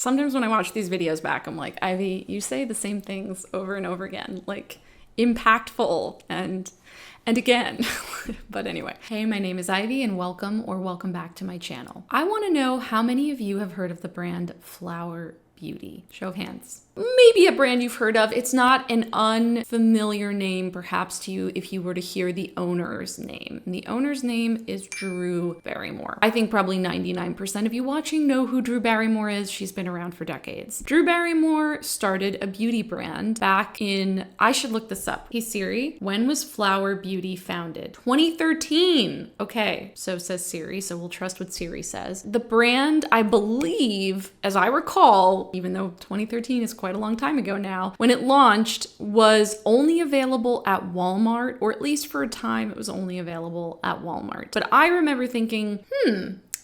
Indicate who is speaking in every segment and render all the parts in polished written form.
Speaker 1: Sometimes when I watch these videos back, I'm like, Ivy, you say the same things over and over again, like impactful and again. But anyway, hey, my name is Ivy and welcome back to my channel. I want to know how many of you have heard of the brand Flower Beauty. Show of hands. Maybe a brand you've heard of. It's not an unfamiliar name perhaps to you if you were to hear the owner's name. And the owner's name is Drew Barrymore. I think probably 99% of you watching know who Drew Barrymore is. She's been around for decades. Drew Barrymore started a beauty brand back in, I should look this up. Hey Siri, when was Flower Beauty founded? 2013. Okay, so says Siri, so we'll trust what Siri says. The brand, I believe, as I recall, even though 2013 is quite a long time ago now, when it launched, was only available at Walmart, or at least for a time it was only available at Walmart. But I remember thinking,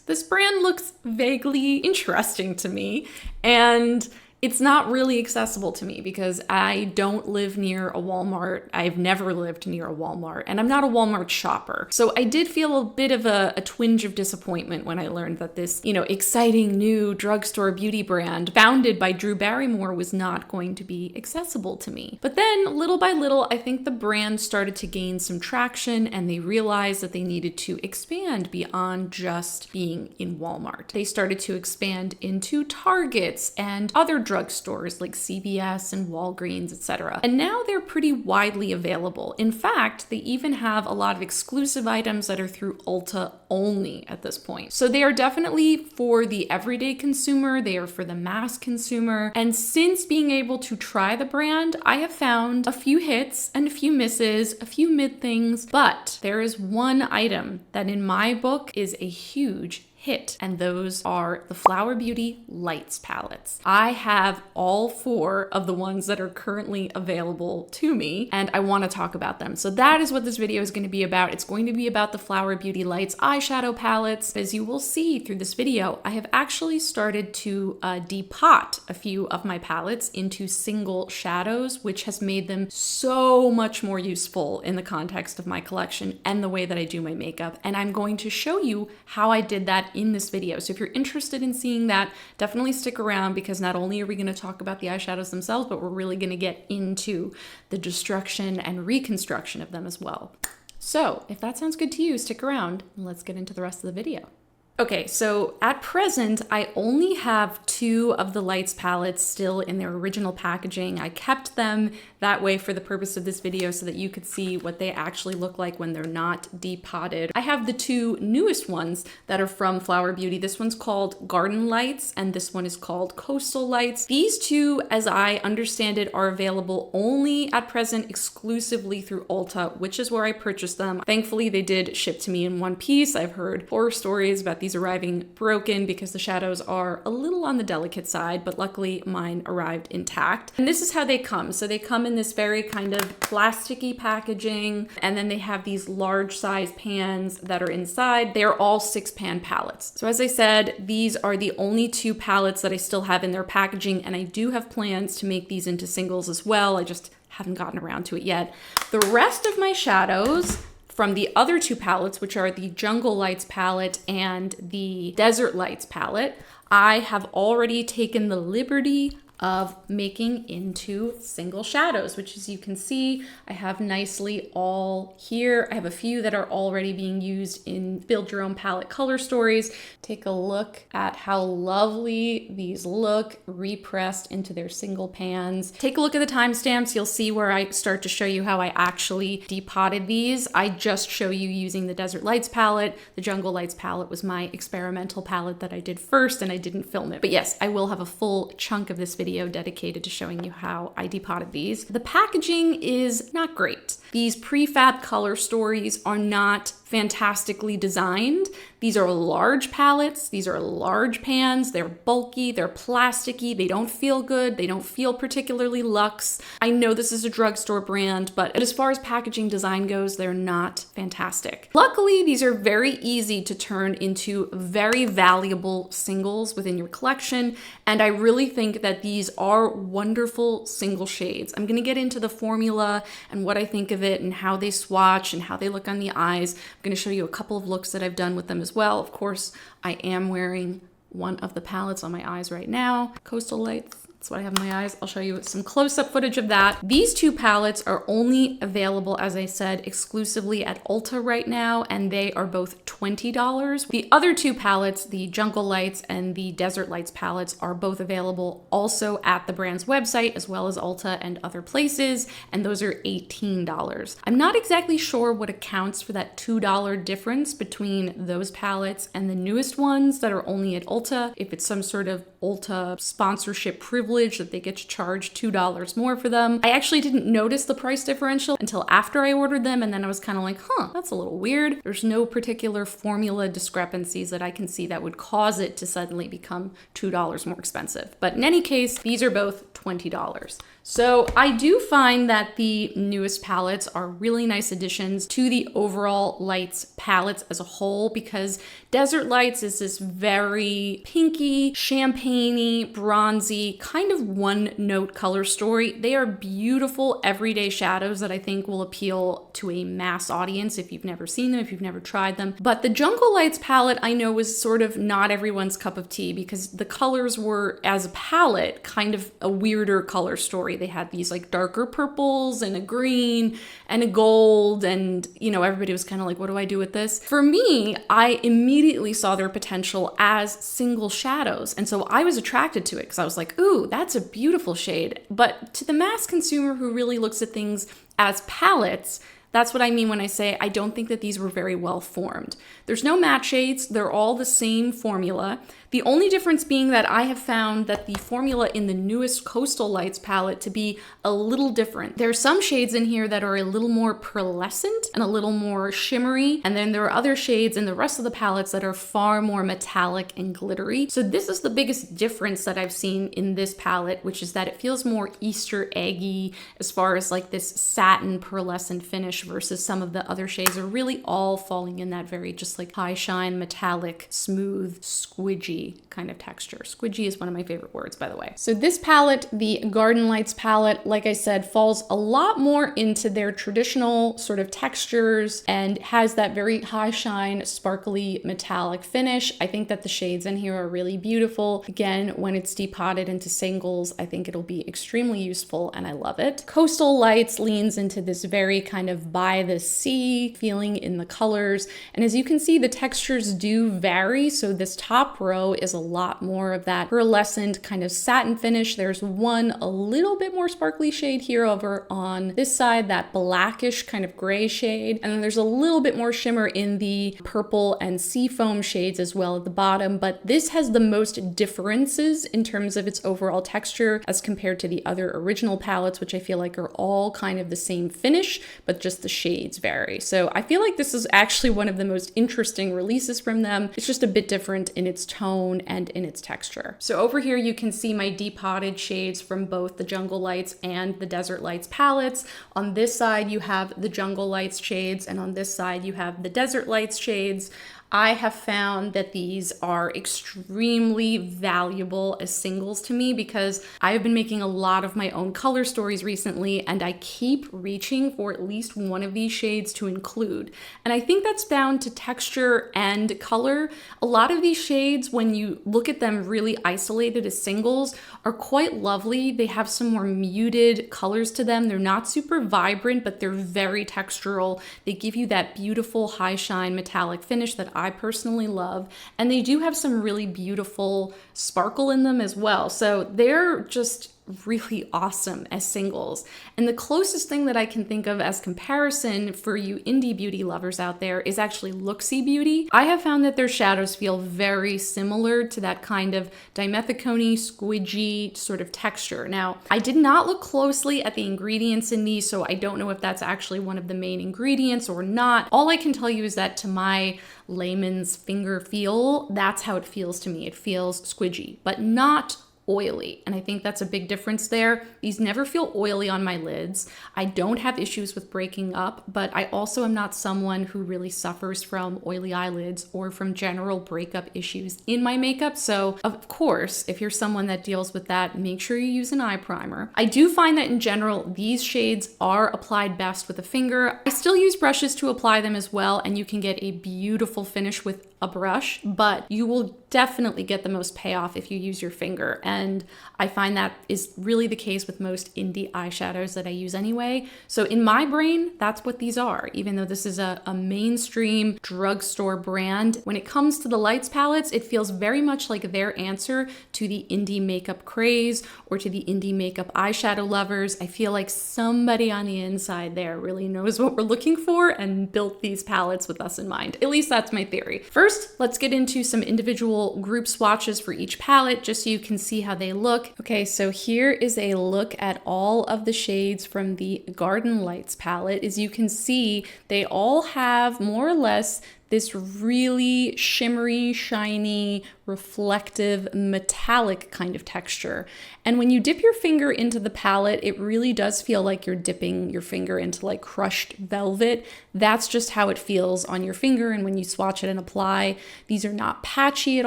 Speaker 1: this brand looks vaguely interesting to me, and it's not really accessible to me because I don't live near a Walmart. I've never lived near a Walmart, and I'm not a Walmart shopper. So I did feel a bit of a twinge of disappointment when I learned that this, exciting new drugstore beauty brand founded by Drew Barrymore was not going to be accessible to me. But then little by little, I think the brand started to gain some traction and they realized that they needed to expand beyond just being in Walmart. They started to expand into Targets and other drugstores like CVS and Walgreens, etc. And now they're pretty widely available. In fact, they even have a lot of exclusive items that are through Ulta only at this point. So they are definitely for the everyday consumer, they are for the mass consumer. And since being able to try the brand, I have found a few hits and a few misses, a few mid things, but there is one item that in my book is a huge hit, and those are the Flower Beauty Lights palettes. I have all 4 of the ones that are currently available to me, and I want to talk about them. So that is what this video is going to be about. It's going to be about the Flower Beauty Lights eyeshadow palettes. As you will see through this video, I have actually started to depot a few of my palettes into single shadows, which has made them so much more useful in the context of my collection and the way that I do my makeup. And I'm going to show you how I did that in this video. So if you're interested in seeing that, definitely stick around because not only are we going to talk about the eyeshadows themselves, but we're really going to get into the destruction and reconstruction of them as well. So if that sounds good to you, stick around and let's get into the rest of the video. Okay, so at present, I only have 2 of the Lights palettes still in their original packaging. I kept them that way for the purpose of this video so that you could see what they actually look like when they're not depotted. I have the 2 newest ones that are from Flower Beauty. This one's called Garden Lights and this one is called Coastal Lights. These 2, as I understand it, are available only at present exclusively through Ulta, which is where I purchased them. Thankfully, they did ship to me in one piece. I've heard horror stories about these arriving broken because the shadows are a little on the delicate side, but luckily mine arrived intact. And this is how they come. So they come in this very kind of plasticky packaging, and then they have these large size pans that are inside. They are all 6-pan palettes. So as I said, these are the only 2 palettes that I still have in their packaging, and I do have plans to make these into singles as well. I just haven't gotten around to it yet. The rest of my shadows from the other 2 palettes, which are the Jungle Lights palette and the Desert Lights palette, I have already taken the liberty of making into single shadows, which as you can see, I have nicely all here. I have a few that are already being used in Build Your Own Palette color stories. Take a look at how lovely these look repressed into their single pans. Take a look at the timestamps. You'll see where I start to show you how I actually depotted these. I just show you using the Desert Lights palette. The Jungle Lights palette was my experimental palette that I did first and I didn't film it. But yes, I will have a full chunk of this video dedicated to showing you how I depotted these. The packaging is not great. These prefab color stories are not fantastically designed. These are large palettes, these are large pans, they're bulky, they're plasticky, they don't feel good, they don't feel particularly luxe. I know this is a drugstore brand, but as far as packaging design goes, they're not fantastic. Luckily, these are very easy to turn into very valuable singles within your collection, and I really think that these are wonderful single shades. I'm gonna get into the formula and what I think of it and how they swatch and how they look on the eyes. I'm gonna show you a couple of looks that I've done with them as well. Of course, I am wearing one of the palettes on my eyes right now. Coastal Lights. That's what I have in my eyes. I'll show you some close-up footage of that. These two palettes are only available, as I said, exclusively at Ulta right now, and they are both $20. The other two palettes, the Jungle Lights and the Desert Lights palettes, are both available also at the brand's website, as well as Ulta and other places, and those are $18. I'm not exactly sure what accounts for that $2 difference between those palettes and the newest ones that are only at Ulta. If it's some sort of Ulta sponsorship privilege that they get to charge $2 more for them. I actually didn't notice the price differential until after I ordered them, and then I was kind of like, that's a little weird. There's no particular formula discrepancies that I can see that would cause it to suddenly become $2 more expensive. But in any case, these are both $20. So I do find that the newest palettes are really nice additions to the overall Lights palettes as a whole, because Desert Lights is this very pinky, champagne-y, bronzy, kind of one-note color story. They are beautiful everyday shadows that I think will appeal to a mass audience if you've never seen them, if you've never tried them. But the Jungle Lights palette I know was sort of not everyone's cup of tea, because the colors were, as a palette, kind of a weirder color story. They had these like darker purples and a green and a gold, and everybody was kind of like, what do I do with this? For me, I immediately saw their potential as single shadows, and so I was attracted to it because I was like, ooh, that's a beautiful shade. But to the mass consumer who really looks at things as palettes, that's what I mean when I say I don't think that these were very well formed. There's no matte shades, they're all the same formula. The only difference being that I have found that the formula in the newest Coastal Lights palette to be a little different. There are some shades in here that are a little more pearlescent and a little more shimmery, and then there are other shades in the rest of the palettes that are far more metallic and glittery. So this is the biggest difference that I've seen in this palette, which is that it feels more Easter eggy as far as like this satin pearlescent finish, versus some of the other shades are really all falling in that very just like high shine, metallic, smooth, squidgy kind of texture. Squidgy is one of my favorite words, by the way. So this palette, the Garden Lights palette, like I said, falls a lot more into their traditional sort of textures and has that very high shine, sparkly, metallic finish. I think that the shades in here are really beautiful. Again, when it's depotted into singles, I think it'll be extremely useful and I love it. Coastal Lights leans into this very kind of by the sea feeling in the colors. And as you can see, the textures do vary. So this top row is a lot more of that pearlescent kind of satin finish. There's one a little bit more sparkly shade here over on this side, that blackish kind of gray shade. And then there's a little bit more shimmer in the purple and sea foam shades as well at the bottom. But this has the most differences in terms of its overall texture as compared to the other original palettes, which I feel like are all kind of the same finish, but just the shades vary. So I feel like this is actually one of the most interesting releases from them. It's just a bit different in its tone and in its texture. So over here you can see my depotted shades from both the Jungle Lights and the Desert Lights palettes. On this side you have the Jungle Lights shades, and on this side you have the Desert Lights shades. I have found that these are extremely valuable as singles to me because I've been making a lot of my own color stories recently, and I keep reaching for at least one of these shades to include. And I think that's down to texture and color. A lot of these shades, when you look at them really isolated as singles, are quite lovely. They have some more muted colors to them. They're not super vibrant, but they're very textural. They give you that beautiful high shine metallic finish that I personally love, and they do have some really beautiful sparkle in them as well. So they're just really awesome as singles. And the closest thing that I can think of as comparison for you indie beauty lovers out there is actually Looksy Beauty. I have found that their shadows feel very similar to that kind of dimethicone, squidgy sort of texture. Now, I did not look closely at the ingredients in these, so I don't know if that's actually one of the main ingredients or not. All I can tell you is that to my layman's finger feel, that's how it feels to me. It feels squidgy, but not oily. And I think that's a big difference there. These never feel oily on my lids. I don't have issues with breaking up, but I also am not someone who really suffers from oily eyelids or from general breakup issues in my makeup. So of course, if you're someone that deals with that, make sure you use an eye primer. I do find that in general, these shades are applied best with a finger. I still use brushes to apply them as well, and you can get a beautiful finish with a brush, but you will definitely get the most payoff if you use your finger. And I find that is really the case with most indie eyeshadows that I use anyway. So in my brain, that's what these are, even though this is a mainstream drugstore brand. When it comes to the lights palettes, it feels very much like their answer to the indie makeup craze or to the indie makeup eyeshadow lovers. I feel like somebody on the inside there really knows what we're looking for and built these palettes with us in mind. At least that's my theory. First, let's get into some individual group swatches for each palette just so you can see how they look. Okay, so here is a look at all of the shades from the Garden Lights palette. As you can see, they all have more or less this really shimmery, shiny, reflective, metallic kind of texture. And when you dip your finger into the palette, it really does feel like you're dipping your finger into like crushed velvet. That's just how it feels on your finger. And when you swatch it and apply, these are not patchy at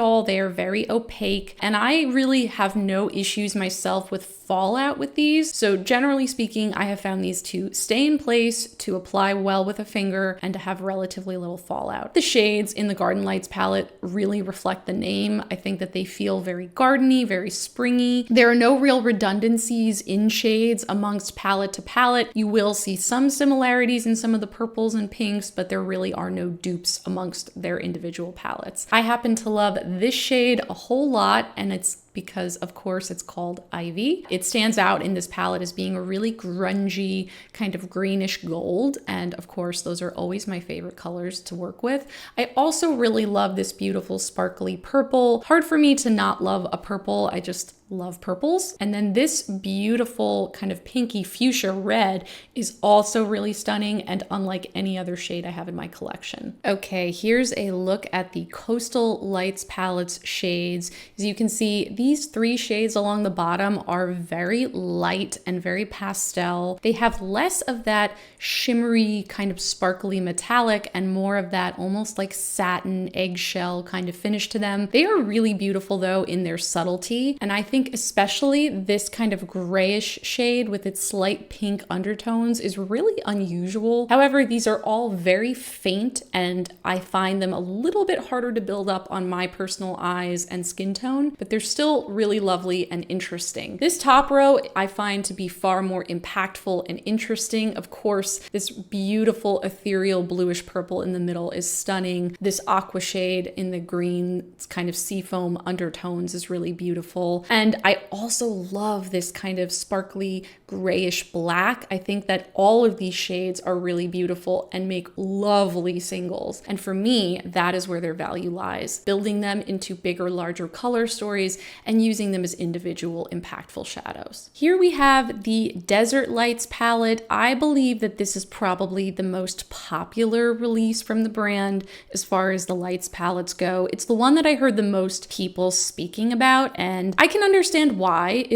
Speaker 1: all. They are very opaque. And I really have no issues myself with fallout with these. So generally speaking, I have found these to stay in place, to apply well with a finger, and to have relatively little fallout. The shades in the Garden Lights palette really reflect the name. I think that they feel very gardeny, very springy. There are no real redundancies in shades amongst palette to palette. You will see some similarities in some of the purples and pinks, but there really are no dupes amongst their individual palettes. I happen to love this shade a whole lot, and it's because of course it's called Ivy. It stands out in this palette as being a really grungy kind of greenish gold. And of course, those are always my favorite colors to work with. I also really love this beautiful sparkly purple. Hard for me to not love a purple. I just love purples. And then this beautiful kind of pinky fuchsia red is also really stunning and unlike any other shade I have in my collection. Okay, here's a look at the Coastal Lights palette's shades. As you can see, these three shades along the bottom are very light and very pastel. They have less of that shimmery kind of sparkly metallic and more of that almost like satin eggshell kind of finish to them. They are really beautiful though in their subtlety, and I think especially this kind of grayish shade with its slight pink undertones is really unusual. However, these are all very faint and I find them a little bit harder to build up on my personal eyes and skin tone, but they're still really lovely and interesting. This top row I find to be far more impactful and interesting. Of course, this beautiful ethereal bluish purple in the middle is stunning. This aqua shade in the green kind of seafoam undertones is really beautiful. And I also love this kind of sparkly grayish black. I think that all of these shades are really beautiful and make lovely singles. And for me, that is where their value lies, building them into bigger, larger color stories and using them as individual impactful shadows. Here we have the Desert Lights palette. I believe that this is probably the most popular release from the brand as far as the lights palettes go. It's the one that I heard the most people speaking about, and I can understand why.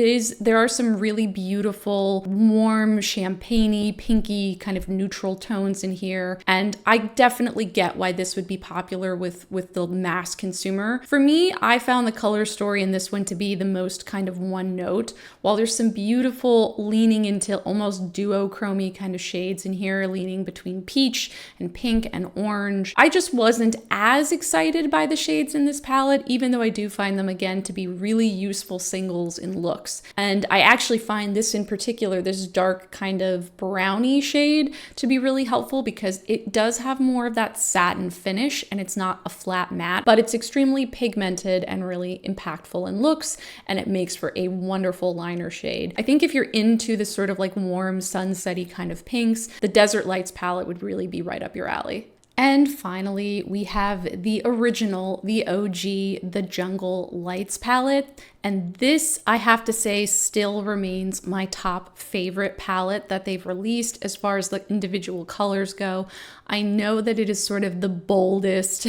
Speaker 1: There are some really beautiful, warm, champagne-y, pinky kind of neutral tones in here, and I definitely get why this would be popular with the mass consumer. For me, I found the color story in this one to be the most kind of one note. While there's some beautiful leaning into almost duochromy kind of shades in here, leaning between peach and pink and orange, I just wasn't as excited by the shades in this palette, even though I do find them again to be really useful singles in looks. And I actually find this in particular, this dark kind of brownie shade, to be really helpful because it does have more of that satin finish and it's not a flat matte, but it's extremely pigmented and really impactful in looks, and it makes for a wonderful liner shade. I think if you're into this sort of like warm sunsetty kind of pinks, the Desert Lights palette would really be right up your alley. And finally, we have the original, the OG, the Jungle Lights palette. And this, I have to say, still remains my top favorite palette that they've released as far as the individual colors go. I know that it is sort of the boldest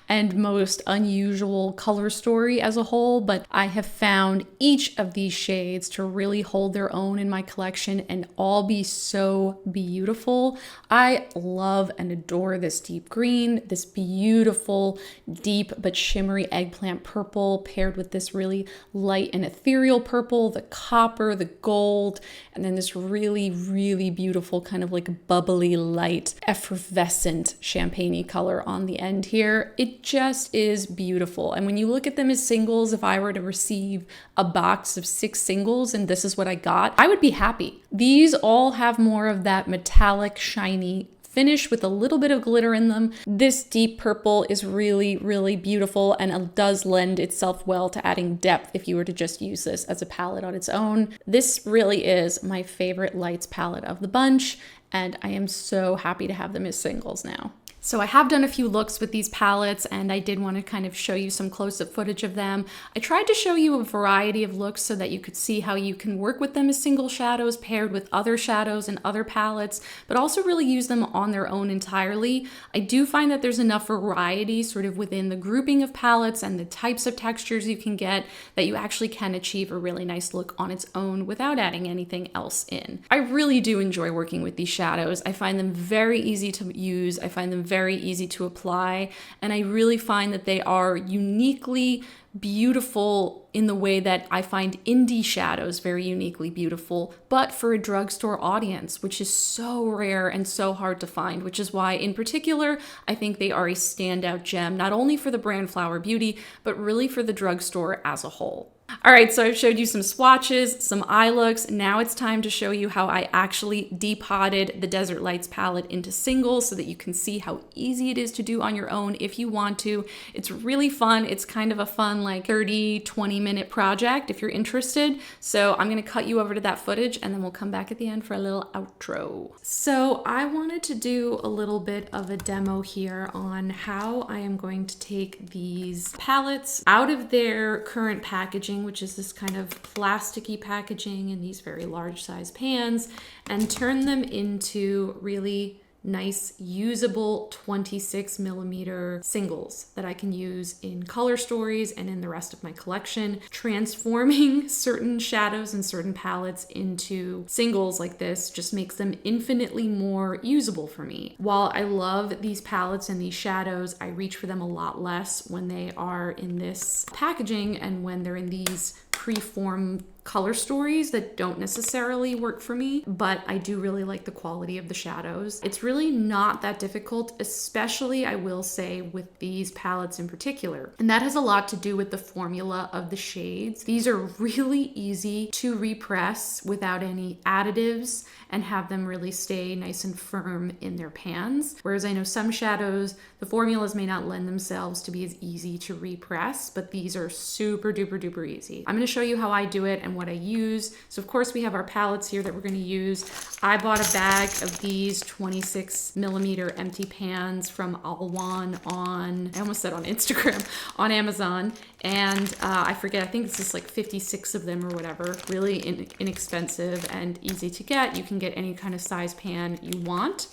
Speaker 1: and most unusual color story as a whole, but I have found each of these shades to really hold their own in my collection and all be so beautiful. I love and adore this deep green, this beautiful, deep but shimmery eggplant purple paired with this really light and ethereal purple, the copper, the gold, and then this really, really beautiful kind of like bubbly, light, effervescent champagne-y color on the end here. It just is beautiful. And when you look at them as singles, if I were to receive a box of 6 singles and this is what I got, I would be happy. These all have more of that metallic, shiny finish with a little bit of glitter in them. This deep purple is really, really beautiful and it does lend itself well to adding depth if you were to just use this as a palette on its own. This really is my favorite lights palette of the bunch, and I am so happy to have them as singles now. So I have done a few looks with these palettes and I did want to kind of show you some close-up footage of them. I tried to show you a variety of looks so that you could see how you can work with them as single shadows paired with other shadows and other palettes, but also really use them on their own entirely. I do find that there's enough variety sort of within the grouping of palettes and the types of textures you can get that you actually can achieve a really nice look on its own without adding anything else in. I really do enjoy working with these shadows. I find them very easy to use. I find them very easy to apply, and I really find that they are uniquely beautiful in the way that I find indie shadows very uniquely beautiful, but for a drugstore audience, which is so rare and so hard to find, which is why in particular, I think they are a standout gem, not only for the brand Flower Beauty, but really for the drugstore as a whole. All right, so I've showed you some swatches, some eye looks. Now it's time to show you how I actually depotted the Desert Lights palette into singles so that you can see how easy it is to do on your own if you want to. It's really fun. It's kind of a fun like 30, 20-minute project if you're interested. So I'm gonna cut you over to that footage and then we'll come back at the end for a little outro. So I wanted to do a little bit of a demo here on how I am going to take these palettes out of their current packaging, which is this kind of plasticky packaging in these very large size pans, and turn them into really nice usable 26mm singles that I can use in color stories and in the rest of my collection. Transforming certain shadows and certain palettes into singles like this just makes them infinitely more usable for me. While I love these palettes and these shadows, I reach for them a lot less when they are in this packaging and when they're in these pre-formed color stories that don't necessarily work for me, but I do really like the quality of the shadows. It's really not that difficult, especially I will say with these palettes in particular. And that has a lot to do with the formula of the shades. These are really easy to repress without any additives and have them really stay nice and firm in their pans. Whereas I know some shadows, the formulas may not lend themselves to be as easy to repress, but these are super duper duper easy. I'm gonna show you how I do it and what I use. So of course we have our palettes here that we're going to use. I bought a bag of these 26mm empty pans from Alwan on, I almost said on Instagram, on Amazon. And I forget, I think it's just like 56 of them or whatever. Really inexpensive and easy to get. You can get any kind of size pan you want.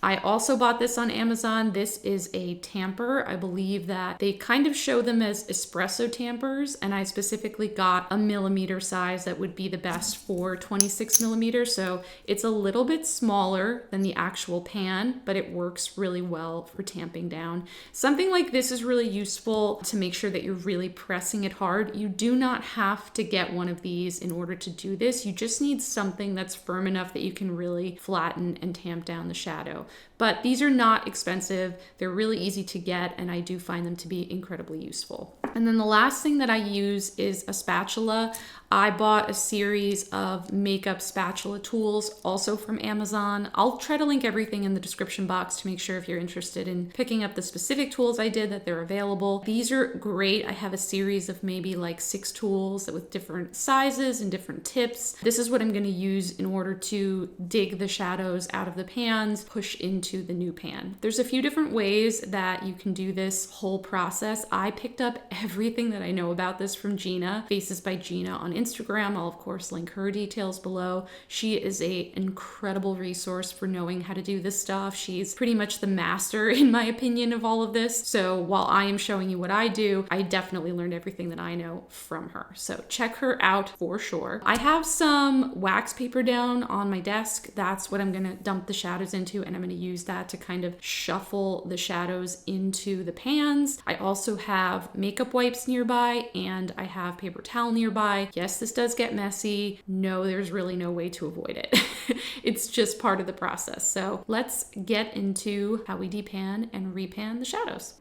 Speaker 1: I also bought this on Amazon. This is a tamper. I believe that they kind of show them as espresso tampers, and I specifically got a millimeter size that would be the best for 26mm. So it's a little bit smaller than the actual pan, but it works really well for tamping down. Something like this is really useful to make sure that you're really pressing it hard. You do not have to get one of these in order to do this. You just need something that's firm enough that you can really flatten and tamp down the shadow. But these are not expensive. They're really easy to get, and I do find them to be incredibly useful. And then the last thing that I use is a spatula. I bought a series of makeup spatula tools also from Amazon. I'll try to link everything in the description box to make sure if you're interested in picking up the specific tools I did that they're available. These are great. I have a series of maybe like 6 tools with different sizes and different tips. This is what I'm going to use in order to dig the shadows out of the pans, push into the new pan. There's a few different ways that you can do this whole process. I picked up everything that I know about this from Gina, Faces by Gina on Instagram. I'll of course link her details below. She is an incredible resource for knowing how to do this stuff. She's pretty much the master in my opinion of all of this. So while I am showing you what I do, I definitely learned everything that I know from her. So check her out for sure. I have some wax paper down on my desk. That's what I'm gonna dump the shadows into into, and I'm going to use that to kind of shuffle the shadows into the pans. I also have makeup wipes nearby, and I have paper towel nearby. Yes, this does get messy. No, there's really no way to avoid it. It's just part of the process. So let's get into how we depan and repan the shadows.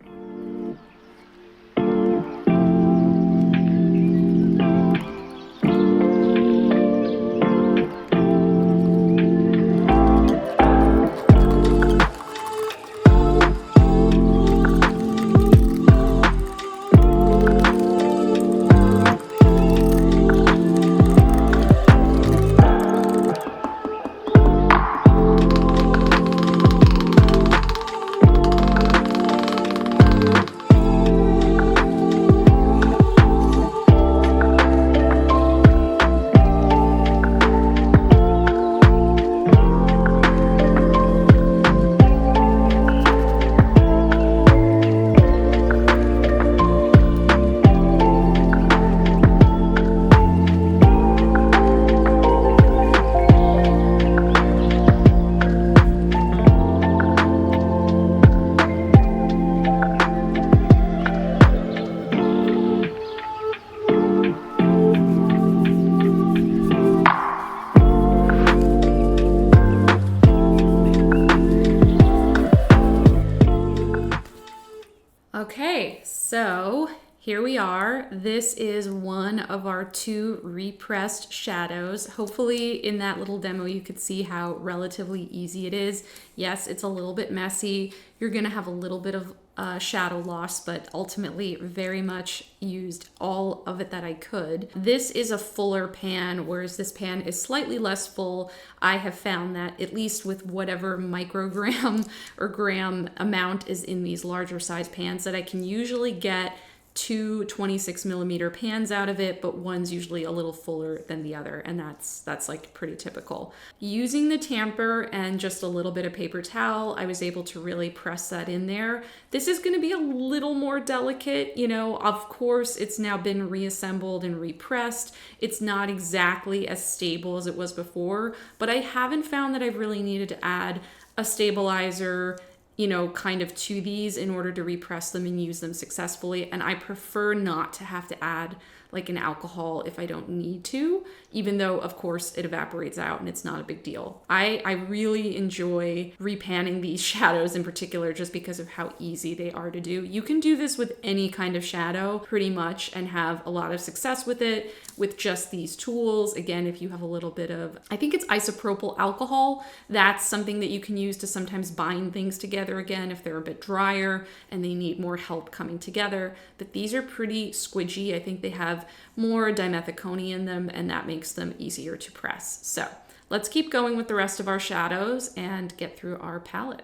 Speaker 1: Okay, so here we are. This is one of our 2 repressed shadows. Hopefully in that little demo you could see how relatively easy it is. Yes, it's a little bit messy. You're gonna have a little bit of shadow loss, but ultimately very much used all of it that I could. This is a fuller pan, whereas this pan is slightly less full. I have found that at least with whatever microgram or gram amount is in these larger size pans, that I can usually get 2 26mm pans out of it, but one's usually a little fuller than the other, and that's like pretty typical. Using the tamper and just a little bit of paper towel, I was able to really press that in there. This is going to be a little more delicate, you know, of course it's now been reassembled and repressed. It's not exactly as stable as it was before, but I haven't found that I've really needed to add a stabilizer, you know, kind of to these in order to repress them and use them successfully. And I prefer not to have to add like an alcohol if I don't need to, even though of course it evaporates out and it's not a big deal. I really enjoy repanning these shadows in particular just because of how easy they are to do. You can do this with any kind of shadow pretty much and have a lot of success with it with just these tools. Again, if you have a little bit of, I think it's isopropyl alcohol, that's something that you can use to sometimes bind things together again if they're a bit drier and they need more help coming together. But these are pretty squidgy. I think they have more dimethicone in them, and that makes them easier to press. So let's keep going with the rest of our shadows and get through our palette.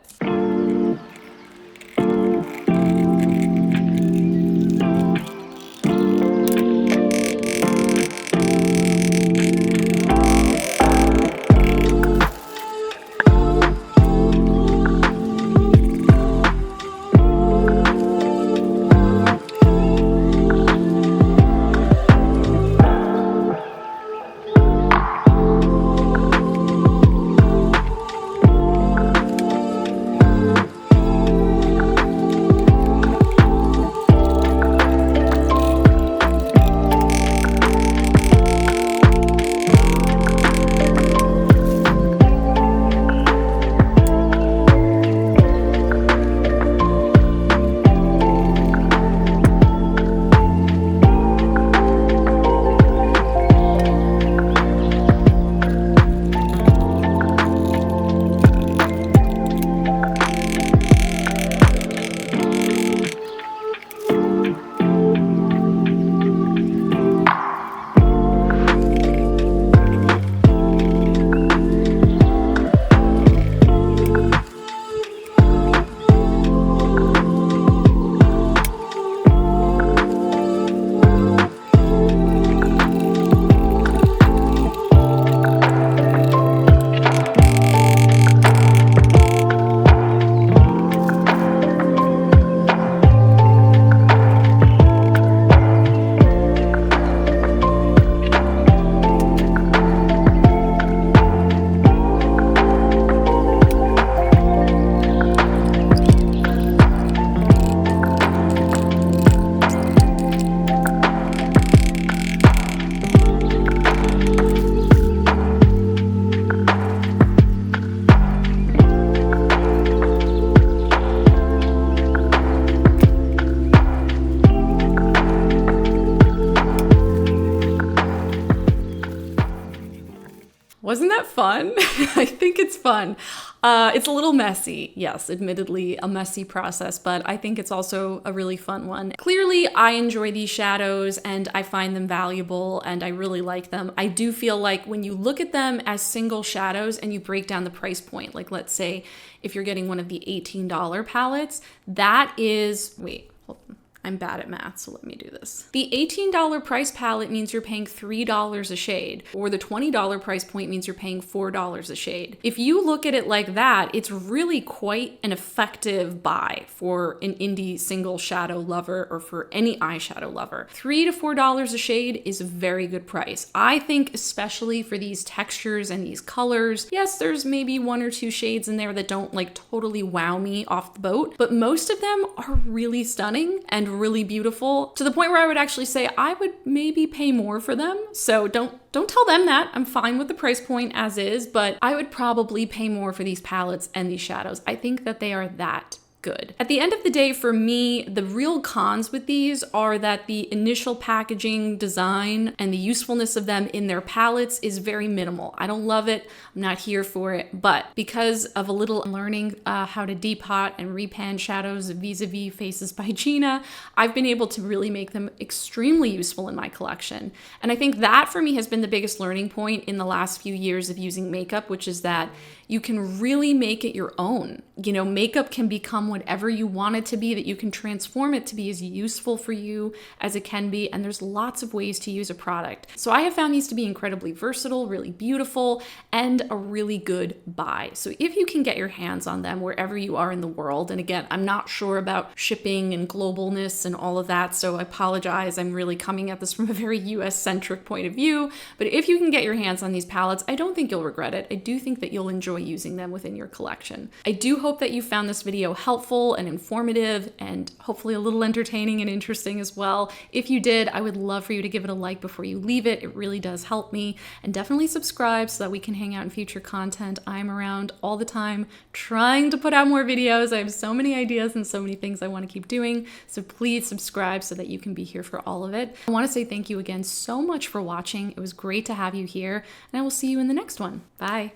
Speaker 1: Wasn't that fun? I think it's fun. It's a little messy. Yes, admittedly, a messy process, but I think it's also a really fun one. Clearly, I enjoy these shadows and I find them valuable and I really like them. I do feel like when you look at them as single shadows and you break down the price point, like let's say if you're getting one of the $18 palettes, that is, wait, hold on. I'm bad at math, so let me do this. The $18 price palette means you're paying $3 a shade, or the $20 price point means you're paying $4 a shade. If you look at it like that, it's really quite an effective buy for an indie single shadow lover or for any eyeshadow lover. $3 to $4 a shade is a very good price. I think especially for these textures and these colors, yes, there's maybe 1 or 2 shades in there that don't like totally wow me off the boat, but most of them are really stunning and really beautiful to the point where I would actually say I would maybe pay more for them. So don't tell them that. I'm fine with the price point as is, but I would probably pay more for these palettes and these shadows. I think that they are that good. At the end of the day, for me, the real cons with these are that the initial packaging design and the usefulness of them in their palettes is very minimal. I don't love it. I'm not here for it. But because of a little learning how to depot and repan shadows vis-a-vis Faces by Gina, I've been able to really make them extremely useful in my collection. And I think that for me has been the biggest learning point in the last few years of using makeup, which is that you can really make it your own. You know, makeup can become whatever you want it to be, that you can transform it to be as useful for you as it can be. And there's lots of ways to use a product. So I have found these to be incredibly versatile, really beautiful, and a really good buy. So if you can get your hands on them wherever you are in the world, and again, I'm not sure about shipping and globalness and all of that, so I apologize. I'm really coming at this from a very US-centric point of view. But if you can get your hands on these palettes, I don't think you'll regret it. I do think that you'll enjoy using them within your collection. I do hope that you found this video helpful and informative and hopefully a little entertaining and interesting as well. If you did, I would love for you to give it a like before you leave it. It really does help me. And definitely subscribe so that we can hang out in future content. I'm around all the time trying to put out more videos. I have so many ideas and so many things I want to keep doing. So please subscribe so that you can be here for all of it. I want to say thank you again so much for watching. It was great to have you here, and I will see you in the next one. Bye.